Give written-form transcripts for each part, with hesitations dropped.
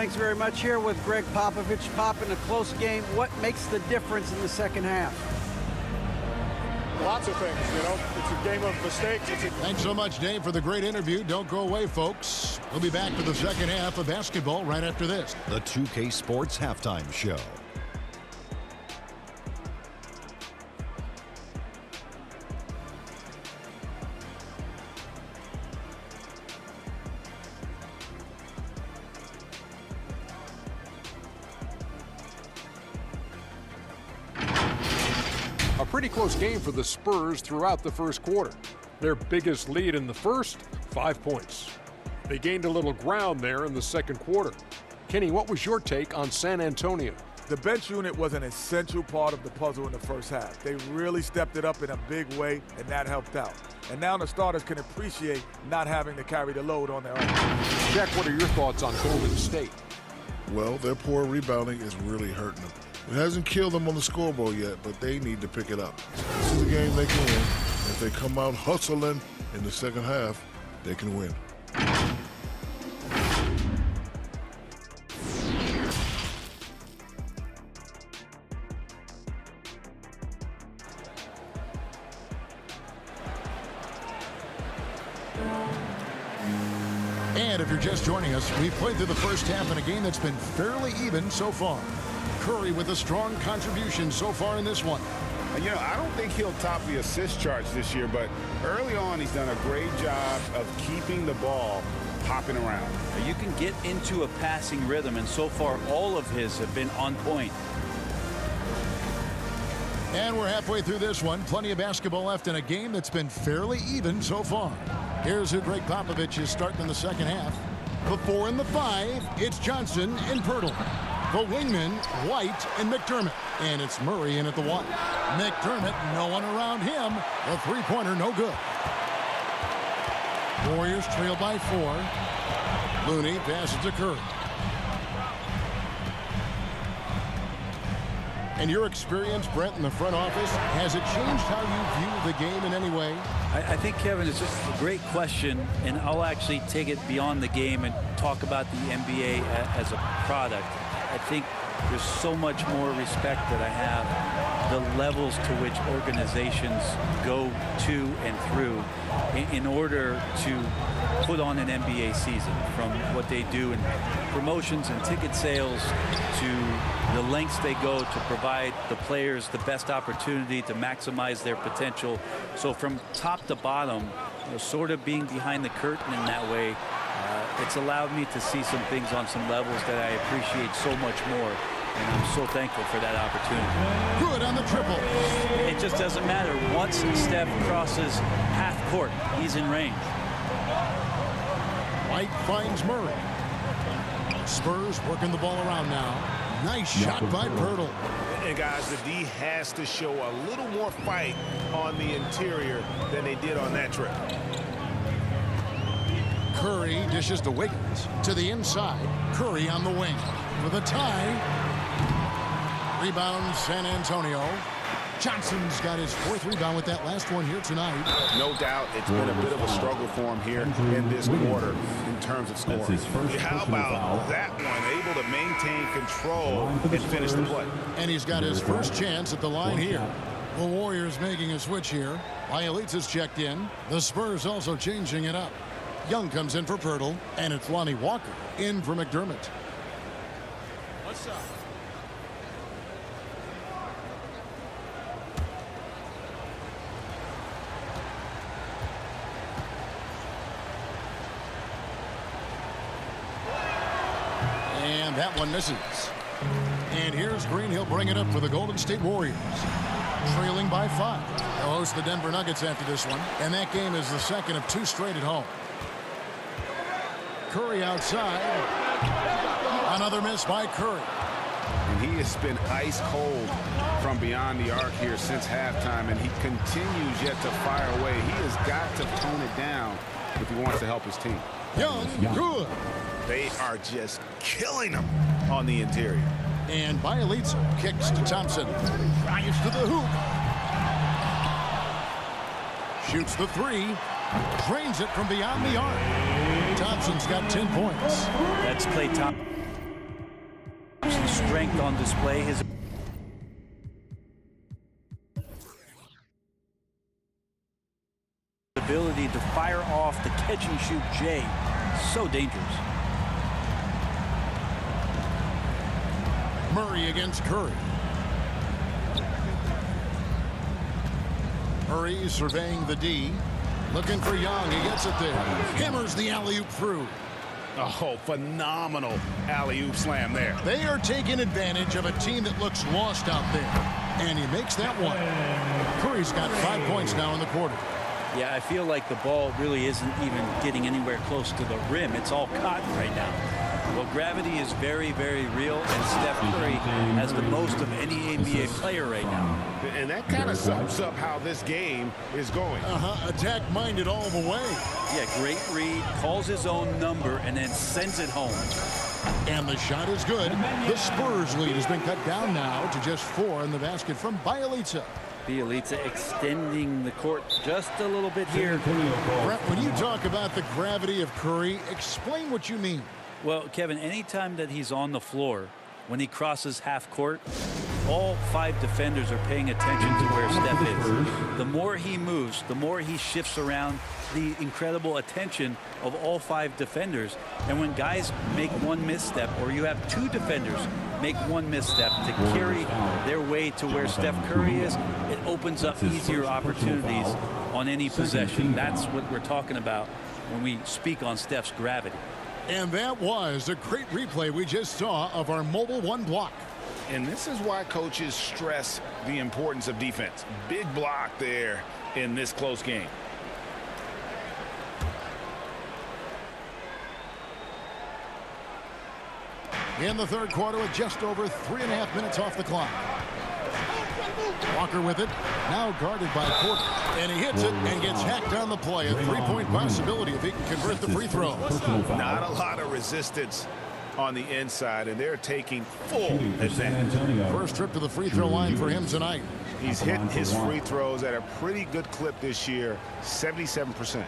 Thanks very much. Here with Greg Popovich. Pop, in a close game, what makes the difference in the second half? Lots of things, It's a game of mistakes. Thanks so much, Dave, for the great interview. Don't go away, folks. We'll be back for the second half of basketball right after this. The 2K Sports Halftime Show. A pretty close game for the Spurs throughout the first quarter. Their biggest lead in the first, 5 points. They gained a little ground there in the second quarter. Kenny, what was your take on San Antonio? The bench unit was an essential part of the puzzle in the first half. They really stepped it up in a big way, and that helped out. And now the starters can appreciate not having to carry the load on their own. Jack, what are your thoughts on Golden State? Well, their poor rebounding is really hurting them. It hasn't killed them on the scoreboard yet, but they need to pick it up. This is a game they can win. If they come out hustling in the second half, they can win. And if you're just joining us, we've played through the first half in a game that's been fairly even so far. Curry with a strong contribution so far in this one. I don't think he'll top the assist charts this year, but early on he's done a great job of keeping the ball hopping around. You can get into a passing rhythm, and so far all of his have been on point. And we're halfway through this one. Plenty of basketball left in a game that's been fairly even so far. Here's who Greg Popovich is starting in the second half. The 4 and the 5, it's Johnson and Pirtle. The wingman, White and McDermott. And it's Murray in at the 1. McDermott, no one around him. The three-pointer, no good. Warriors trail by 4. Looney passes to Curry. And your experience, Brent, in the front office, has it changed how you view the game in any way? I think, Kevin, it's just a great question, and I'll actually take it beyond the game and talk about the NBA as a product. I think there's so much more respect that I have, the levels to which organizations go to and through in order to put on an NBA season, from what they do in promotions and ticket sales to the lengths they go to provide the players the best opportunity to maximize their potential. So from top to bottom, sort of being behind the curtain in that way, it's allowed me to see some things on some levels that I appreciate so much more. And I'm so thankful for that opportunity. Good on the triple. It just doesn't matter. Once Steph crosses half court, he's in range. White finds Murray. Spurs working the ball around now. Nice shot by Pirtle. And guys, the D has to show a little more fight on the interior than they did on that trip. Curry dishes to Wiggins. To the inside. Curry on the wing. For the tie. Rebound San Antonio. Johnson's got his 4th rebound with that last one here tonight. No doubt it's been a bit of a struggle for him here in this quarter in terms of scoring. How about that one? Able to maintain control and finish the play. And he's got his first chance at the line here. The Warriors making a switch here. Bielitsa's checked in. The Spurs also changing it up. Young comes in for Pirtle, and it's Lonnie Walker in for McDermott. What's up? And that one misses. And here's Green. He'll bring it up for the Golden State Warriors. Trailing by 5. They'll host the Denver Nuggets after this one. And that game is the second of 2 straight at home. Curry outside. Another miss by Curry. And he has been ice cold from beyond the arc here since halftime, and he continues yet to fire away. He has got to tone it down if he wants to help his team. Young, good. They are just killing him on the interior. And Bielitsa kicks to Thompson. Drives to the hoop. Shoots the 3. Drains it from beyond the arc. Thompson's got 10 points. That's Klay Thompson. strength on display. His ability to fire off the catch and shoot Jay, so dangerous. Murray against Curry. Murray surveying the D. Looking for Young. He gets it there. Hammers the alley-oop through. Oh, phenomenal alley-oop slam there. They are taking advantage of a team that looks lost out there. And he makes that one. Curry's got 5 points now in the quarter. Yeah, I feel like the ball really isn't even getting anywhere close to the rim. It's all cotton right now. Well, gravity is very, very real, and Steph Curry has the most of any NBA player right now. And that kind of sums up how this game is going. Attack-minded all the way. Yeah, great read, calls his own number, and then sends it home. And the shot is good. The Spurs lead has been cut down now to just 4 in the basket from Bjelica. Bjelica extending the court just a little bit here. Brett, when you talk about the gravity of Curry, explain what you mean. Well, Kevin, anytime that he's on the floor, when he crosses half court, all 5 defenders are paying attention to where Steph is. The more he moves, the more he shifts around, the incredible attention of all 5 defenders. And when guys make one misstep, or you have 2 defenders make one misstep to carry their way to where Steph Curry is, it opens up easier opportunities on any possession. That's what we're talking about when we speak on Steph's gravity. And that was a great replay we just saw of our Mobile One block. And this is why coaches stress the importance of defense. Big block there in this close game. In the third quarter with just over 3.5 minutes off the clock. Walker with it, now guarded by Porter. And he hits it and gets hacked on the play. A 3-point possibility if he can convert the free throw. Not a lot of resistance on the inside, and they're taking full advantage. First trip to the free throw line for him tonight. He's hitting his free throws at a pretty good clip this year, 77%.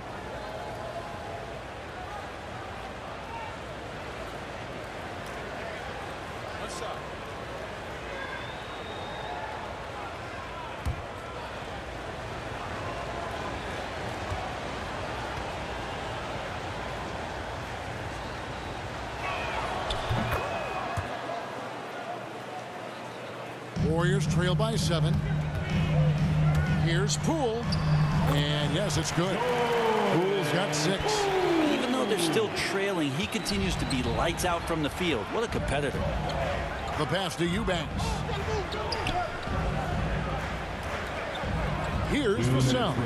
Warriors trail by 7. Here's Poole. And yes, it's good. Poole's got 6. Even though they're still trailing, he continues to be lights out from the field. What a competitor. The pass to Eubanks. Here's Vassell.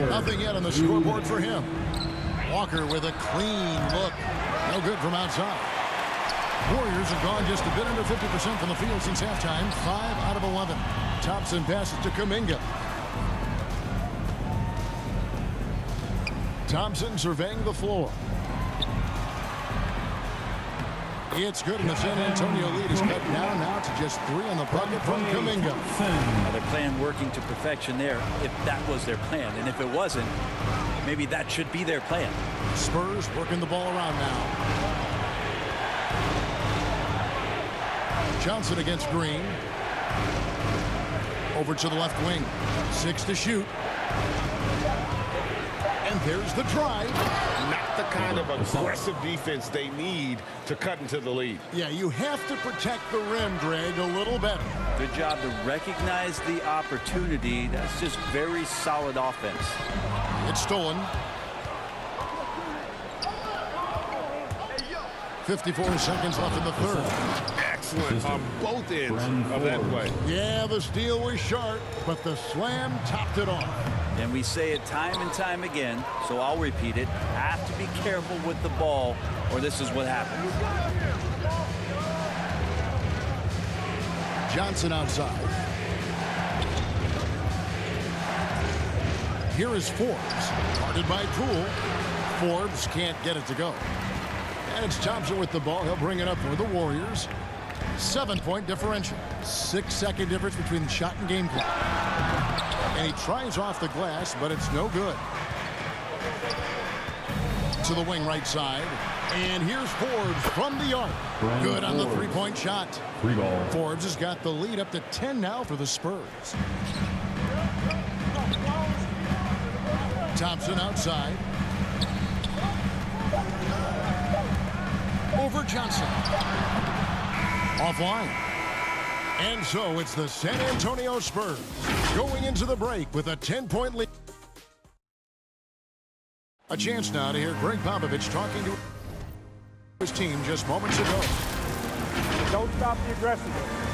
Nothing yet on the scoreboard for him. Walker with a clean look. No good from outside. Warriors have gone just a bit under 50% from the field since halftime. 5 out of 11. Thompson passes to Kuminga. Thompson surveying the floor. It's good, and the San Antonio lead is cut down now to just 3 on the bucket from Kuminga. Now their plan working to perfection there, if that was their plan. And if it wasn't, maybe that should be their plan. Spurs working the ball around now. Johnson against Green. Over to the left wing. 6 to shoot. And there's the drive. Not the kind of aggressive defense they need to cut into the lead. Yeah, you have to protect the rim, Greg, a little better. Good job to recognize the opportunity. That's just very solid offense. It's stolen. 54 seconds left in the third. Excellent on both ends of that play. Yeah, the steal was sharp, but the slam topped it off. And we say it time and time again, so I'll repeat it. Have to be careful with the ball, or this is what happens. Johnson outside. Here is Forbes. Guarded by Poole. Forbes can't get it to go. And it's Thompson with the ball. He'll bring it up for the Warriors. 7-point differential. 6-second difference between the shot and game clock. And he tries off the glass, but it's no good. To the wing right side. And here's Forbes from the arc. Good on the three-point shot. Free ball. Forbes has got the lead up to 10 now for the Spurs. Thompson outside. Over Johnson. Offline. And so it's the San Antonio Spurs going into the break with a 10-point lead. A chance now to hear Greg Popovich talking to his team just moments ago. Don't stop the aggressiveness.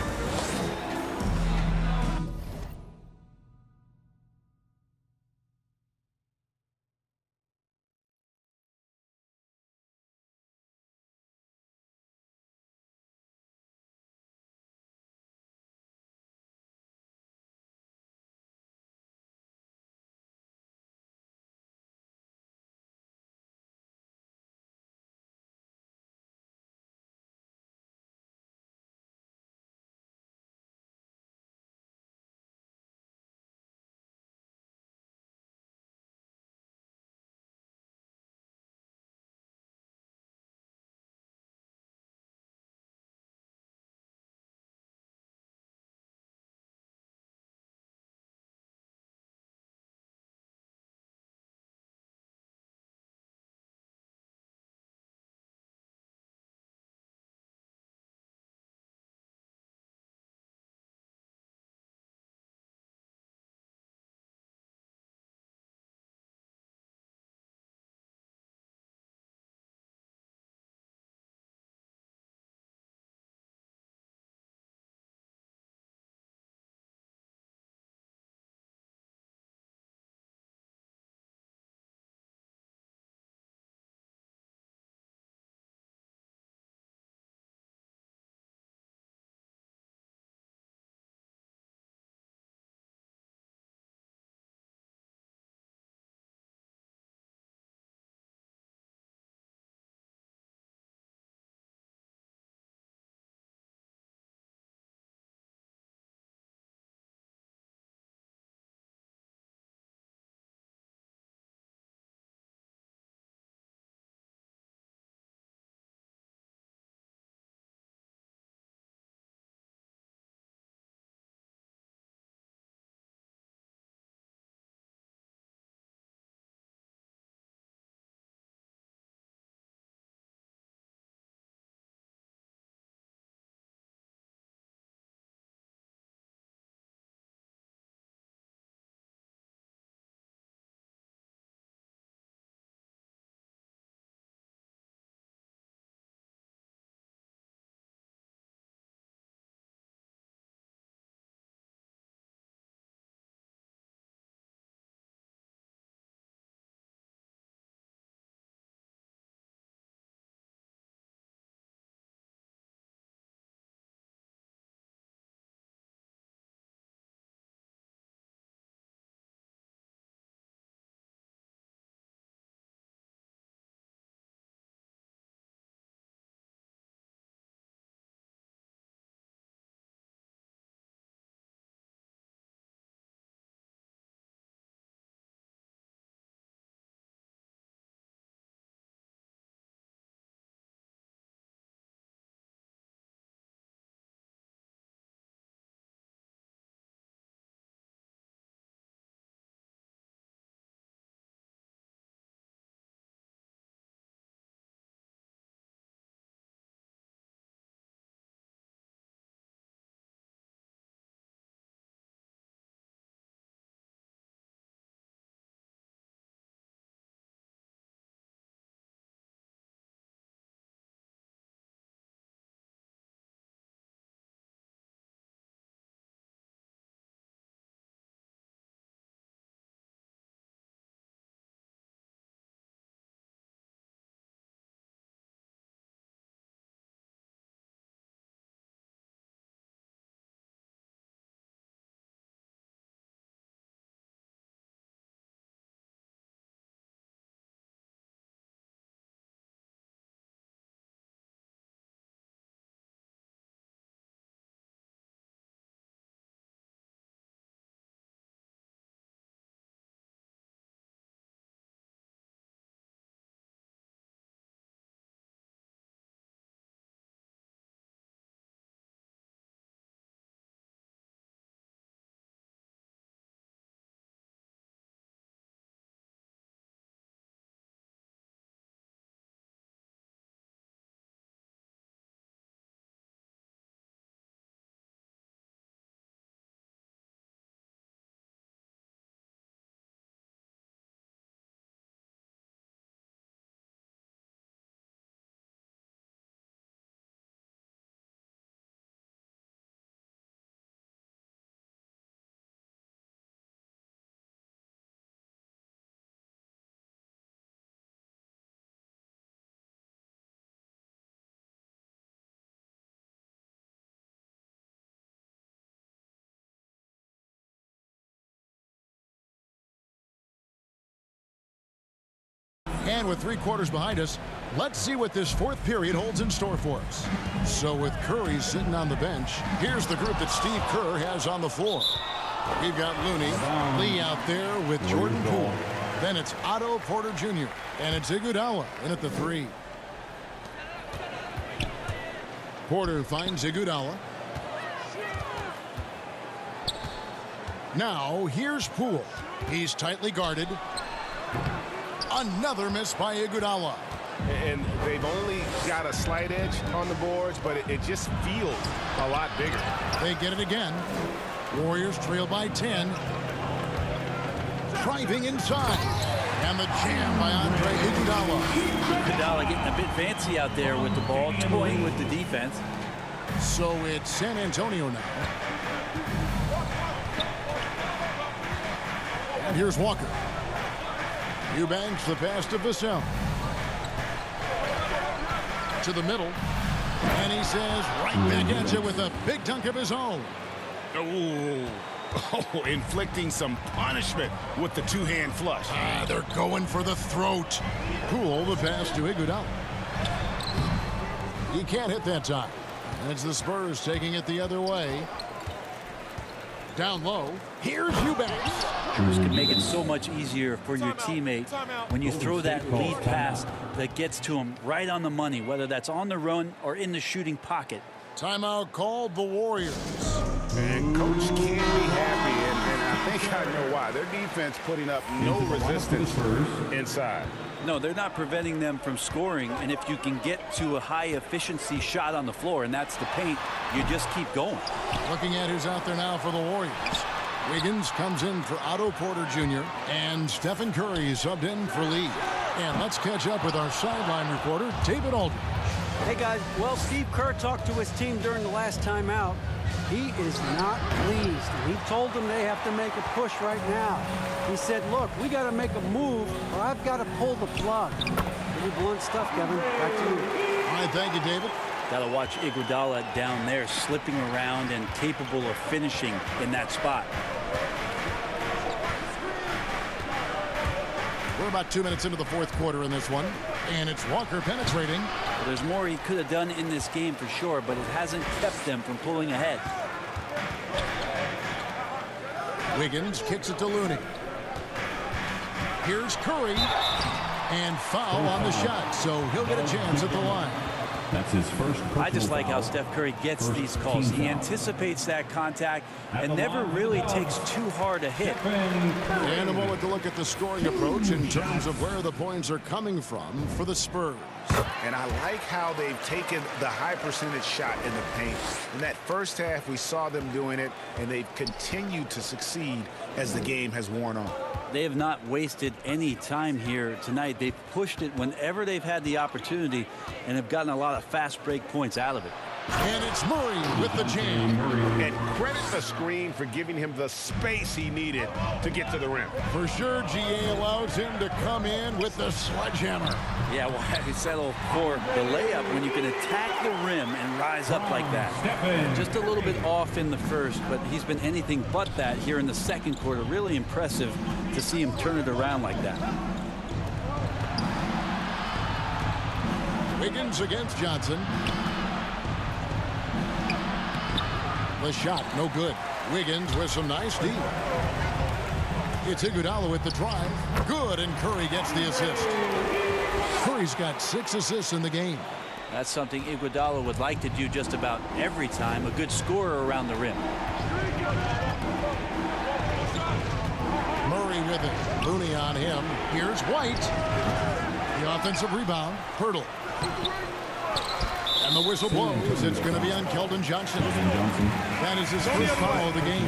And with 3 quarters behind us, let's see what this 4th period holds in store for us. So with Curry sitting on the bench, here's the group that Steve Kerr has on the floor. We've got Looney, Lee out there with Jordan Poole. Then it's Otto Porter Jr. and it's Iguodala in at the 3. Porter finds Iguodala. Now here's Poole. He's tightly guarded. Another miss by Iguodala. And they've only got a slight edge on the boards, but it just feels a lot bigger. They get it again. Warriors trail by 10. Driving inside. And the jam by Andre Iguodala. Iguodala getting a bit fancy out there with the ball, toying with the defense. So it's San Antonio now. And here's Walker. Eubanks the pass to Vassell. To the middle. And he says right back at you with a big dunk of his own. Oh, inflicting some punishment with the 2-hand flush. They're going for the throat. Poole the pass to Iguodala. He can't hit that time. And it's the Spurs taking it the other way. Down low. Here's Eubanks. This could make it so much easier for your teammate when you throw that lead pass that gets to him right on the money, whether that's on the run or in the shooting pocket. Timeout called the Warriors. And Coach can be happy, and I think I know why. Their defense putting up no resistance inside. No, they're not preventing them from scoring, and if you can get to a high-efficiency shot on the floor, and that's the paint, you just keep going. Looking at who's out there now for the Warriors. Wiggins comes in for Otto Porter Jr. and Stephen Curry subbed in for Lee. And let's catch up with our sideline reporter, David Aldridge. Hey, guys. Well, Steve Kerr talked to his team during the last timeout. He is not pleased. He told them they have to make a push right now. He said, look, we got to make a move or I've got to pull the plug. Pretty blunt stuff, Kevin. Back to you. All right, thank you, David. Got to watch Iguodala down there, slipping around and capable of finishing in that spot. We're about 2 minutes into the 4th quarter in this one. And it's Walker penetrating. Well, there's more he could have done in this game for sure, but it hasn't kept them from pulling ahead. Wiggins kicks it to Looney. Here's Curry. And foul on the shot, so he'll get a chance at the line. That's his first. I just like how Steph Curry gets these calls. He anticipates that contact and never really takes too hard a hit. And a moment to look at the scoring approach in terms of where the points are coming from for the Spurs. And I like how they've taken the high percentage shot in the paint. In that first half, we saw them doing it, and they've continued to succeed as the game has worn on. They have not wasted any time here tonight. They've pushed it whenever they've had the opportunity and have gotten a lot of fast break points out of it. And it's Murray with the jam. And credit the screen for giving him the space he needed to get to the rim. For sure, GA allows him to come in with the sledgehammer. Yeah, well, he settled for the layup when you can attack the rim and rise up like that. Just a little bit off in the first, but he's been anything but that here in the second quarter. Really impressive to see him turn it around like that. Wiggins against Johnson. The shot, no good. Wiggins with some nice D. It's Iguodala with the drive. Good, and Curry gets the assist. Curry's got 6 assists in the game. That's something Iguodala would like to do just about every time. A good scorer around the rim. Murray with it. Looney on him. Here's White. The offensive rebound. Hurdle. And the whistle blows. It's going to be on Keldon Johnson. That is his first foul of the game.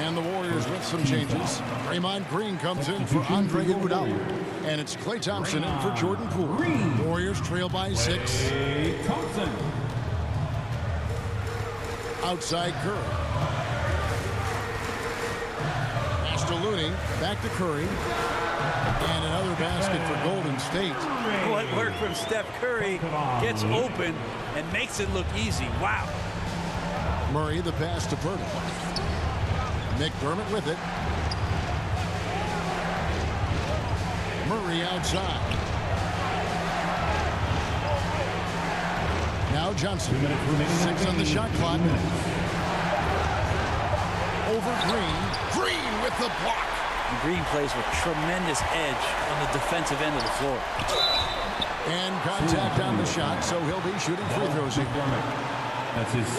And the Warriors with some changes. Draymond Green comes in for Andre Iguodala. And it's Klay Thompson in for Jordan Poole. The Warriors trail by 6. Outside Curry. Pass to Looney. Back to Curry. And another basket for Golden State. What work from Steph Curry gets open and makes it look easy. Wow. Murray the pass to Purtle. McDermott with it. Murray outside. Now Johnson. 6 on the shot clock. Over Green. Green with the block. And Green plays with tremendous edge on the defensive end of the floor. And contact on the shot, so he'll be shooting free throws.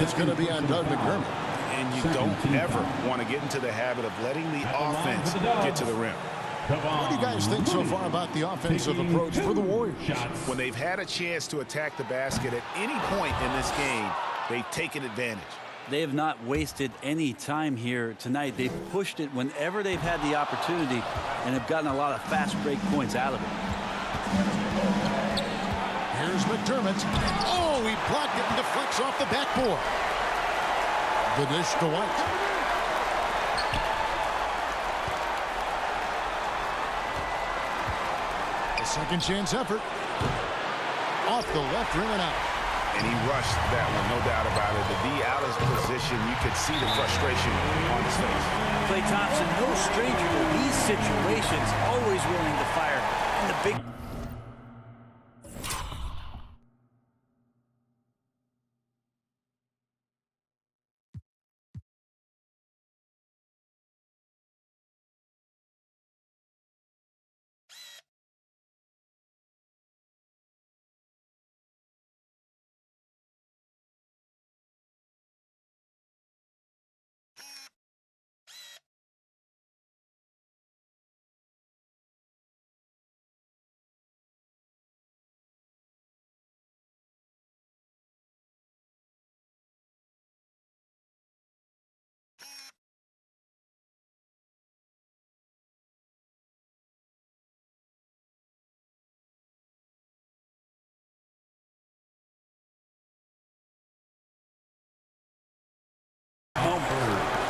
It's going to be on Doug McDermott. And you don't ever want to get into the habit of letting the offense get to the rim. What do you guys think so far about the offensive approach for the Warriors? When they've had a chance to attack the basket at any point in this game, they've taken advantage. They have not wasted any time here tonight. They've pushed it whenever they've had the opportunity and have gotten a lot of fast break points out of it. Here's McDermott. Oh, he blocked it and deflects off the backboard. The dish to White. A second chance effort. Off the left rim and out. And he rushed that one, no doubt about it. To be out of position, you could see the frustration on his face. Klay Thompson, no stranger to these situations, always willing to fire. And the big...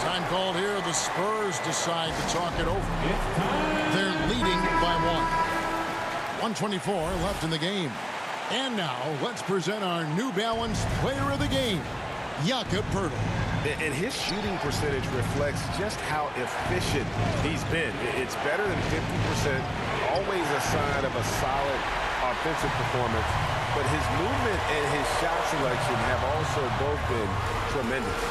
Time called here. The Spurs decide to talk it over. They're leading by 1. 1:24 left in the game. And now let's present our New Balance Player of the Game, Jakob Poeltl. And his shooting percentage reflects just how efficient he's been. It's better than 50%, always a sign of a solid offensive performance. But his movement and his shot selection have also both been tremendous.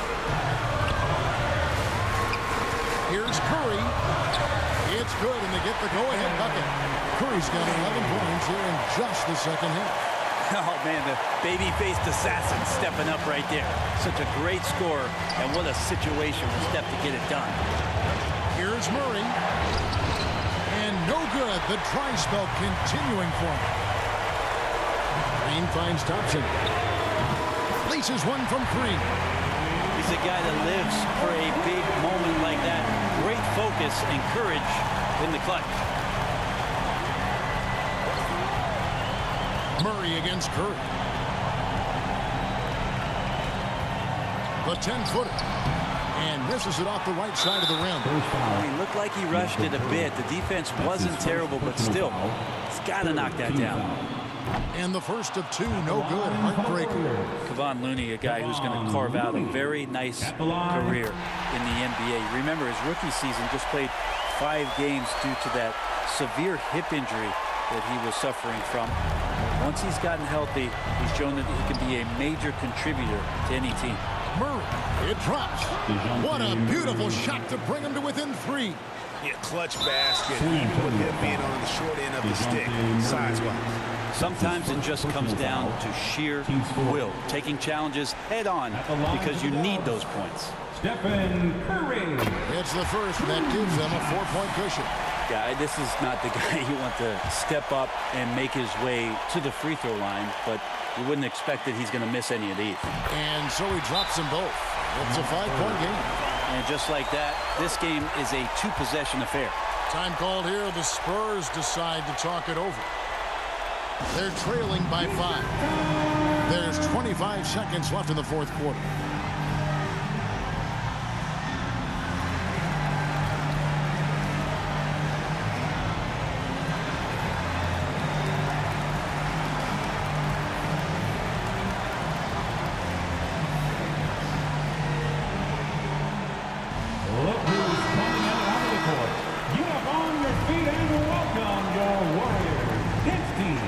Here's Curry. It's good, and they get the go-ahead bucket. Curry's got 11 points here in just the second half. Oh, man, the baby-faced assassin stepping up right there. Such a great scorer, and what a situation for Steph to get it done. Here's Murray. And no good. The dry spell continuing for him. Green finds Thompson. Laces one from 3. He's a guy that lives for a big moment like that. Great focus and courage in the clutch. Murray against Curry. The 10-footer. And misses it off the right side of the rim. He looked like he rushed it a bit. The defense wasn't terrible, but still, he's got to knock that down. And the first of 2, no good. Heartbreaker. Kevon Looney, a guy who's going to carve out a very nice career in the NBA. Remember, his rookie season just played 5 games due to that severe hip injury that he was suffering from. Once he's gotten healthy, he's shown that he can be a major contributor to any team. Murray, it drops. What a beautiful shot to bring him to within 3. Yeah, clutch basket with him being on the short end of the stick, size-wise. Sometimes it just comes down to sheer will, taking challenges head on because you need those points. Stephen Curry. It's the first that gives them a 4-point cushion. Yeah, this is not the guy you want to step up and make his way to the free throw line, but you wouldn't expect that he's going to miss any of these. And so he drops them both. It's a 5-point game. And just like that, this game is a 2-possession affair. Time called here. The Spurs decide to talk it over. They're trailing by 5. There's 25 seconds left in the fourth quarter. Look who's coming out onto the court. Get up on your feet and welcome your Warriors. Hits team.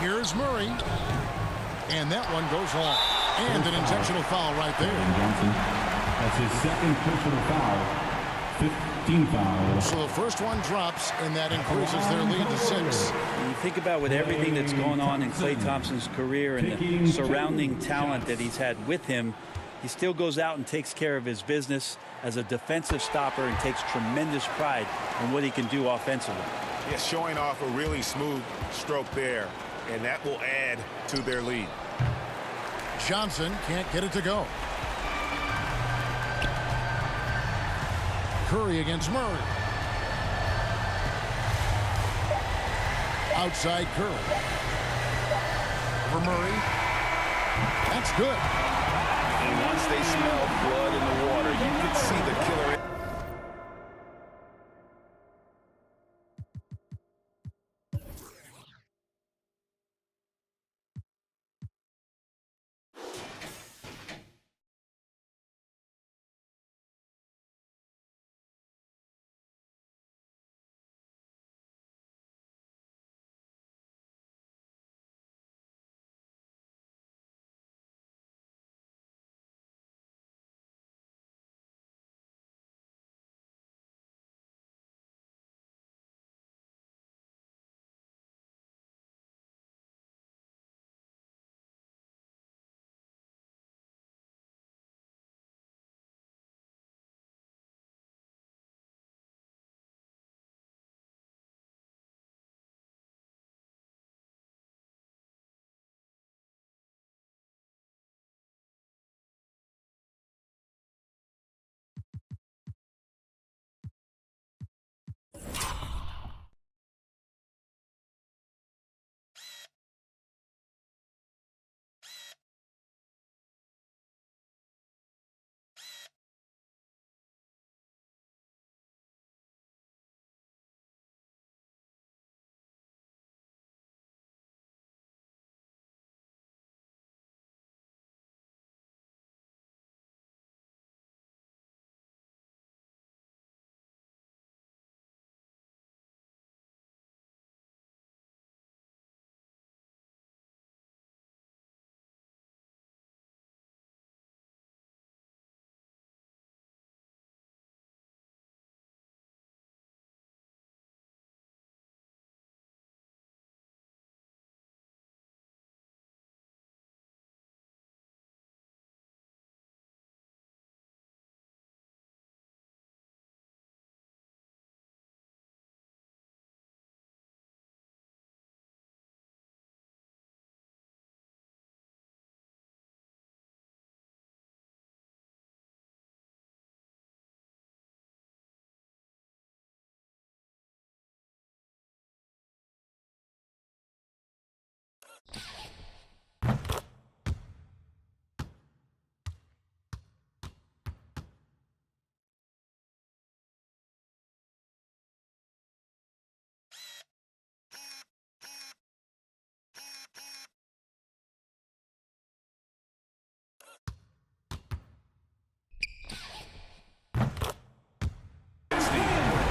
Here's Murray. And that one goes long. And an intentional foul right there. Johnson. That's his second personal foul. 15 fouls. So the first one drops, and that increases their lead to 6. When you think about with everything that's going on in Klay Thompson's career and the surrounding talent that he's had with him, he still goes out and takes care of his business as a defensive stopper and takes tremendous pride in what he can do offensively. Yeah, showing off a really smooth stroke there, and that will add to their lead. Johnson can't get it to go. Curry against Murray. Outside Curry. For Murray. That's good. And once they smell blood in the water, you can see the killer.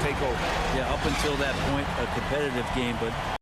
Take over. Yeah, up until that point, a competitive game, but